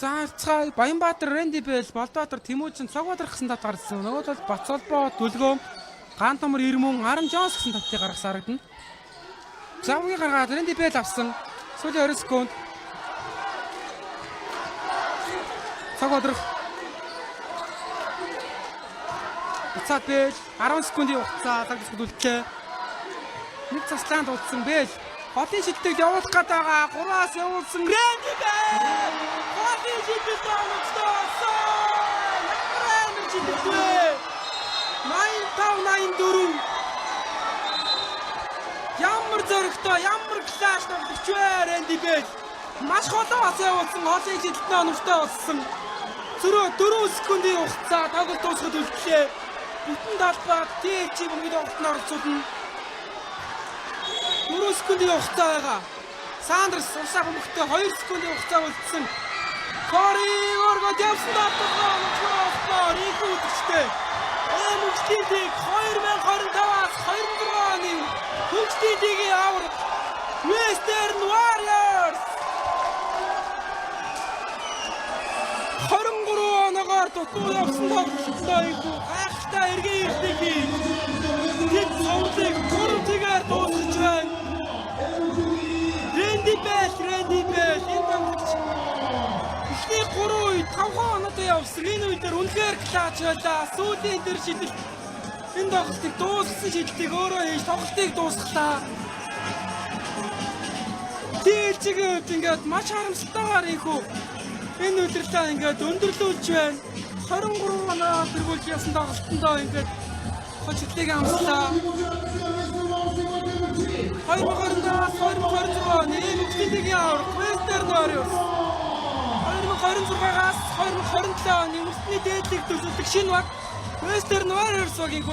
За цаа Баянбаатар, Рэнди Бэл, Болдбаатар, Тэмүүжин, Цогбаатар гэсэн тав гарсан. Нөгөө талд Бацолбоо, Дүлгөөм, Гант номер 90, Аран Жонс гэсэн тавтыг гаргасан харагдана. Завгийн гаргаад Рэнди Бэл авсан. Сүүлийн 20 секунд. Цогбаатар. Буцаад Бэл 10 секундын хугацаа тагсгдүүллээ. Нэг заслаанд удсан Бэл. Хотын шилдэг явуулах гээд байгаа. 3-аас явуулсан Рэнди Бэл. Хотын шилдэг тавцсан. Ямар шилдэг вэ? 85-84. Ямар зөрөгтэй, ямар клаш тоглогч вэ Рэнди Бэл. Маш холоос явуулсан. Хотын шилдэг оновчтой болсон. Зөрөө 4 секундын хугацаа тоглолт дуусгад үлдлээ. Бүтэн талбай ТЧ бүгд огтны оролцуулна. 4 секундын хугацаа байгаа. Сандрс усаа хүмүүстээ 2 секундын хугацаа үлдсэн. Кори оргод явсан давтгаа онцгой их үдчтэй. Мөнхтийг 2025-аас 26 оны хөгжлийн авраг Western Warriors 23 оноогоор дутуу явсан тоглолттой их гайхалтай эргээ ирдэг. Тэд цомцыг 3-ээр дуусгаж байна. Рэнди Бэл энэ тоглогч ихний 3 үед 5 хоноод явсан. Энэ үед үнэхээр клач байлаа. Сүүлийн дээр шидэл энэ тоглолтыг дуусгасан шидлийг өөрөө хийж тоглолтыг дуусгалаа. Тийчгээд ингээд маш харамсалтайгаар ийхүү энэ өдөрлөө ингээд өндөрлүүлж байна. 23 оноо тэргүүлж явсан тоглолтондоо ингээд хоцлыг амслаа. 2026 нэмэгдлийн авраг Western Warriors 2026-аас 2027 оны үндэсний дээдлийг төлөвлөдөг шинэ баг Western Warriors-ийн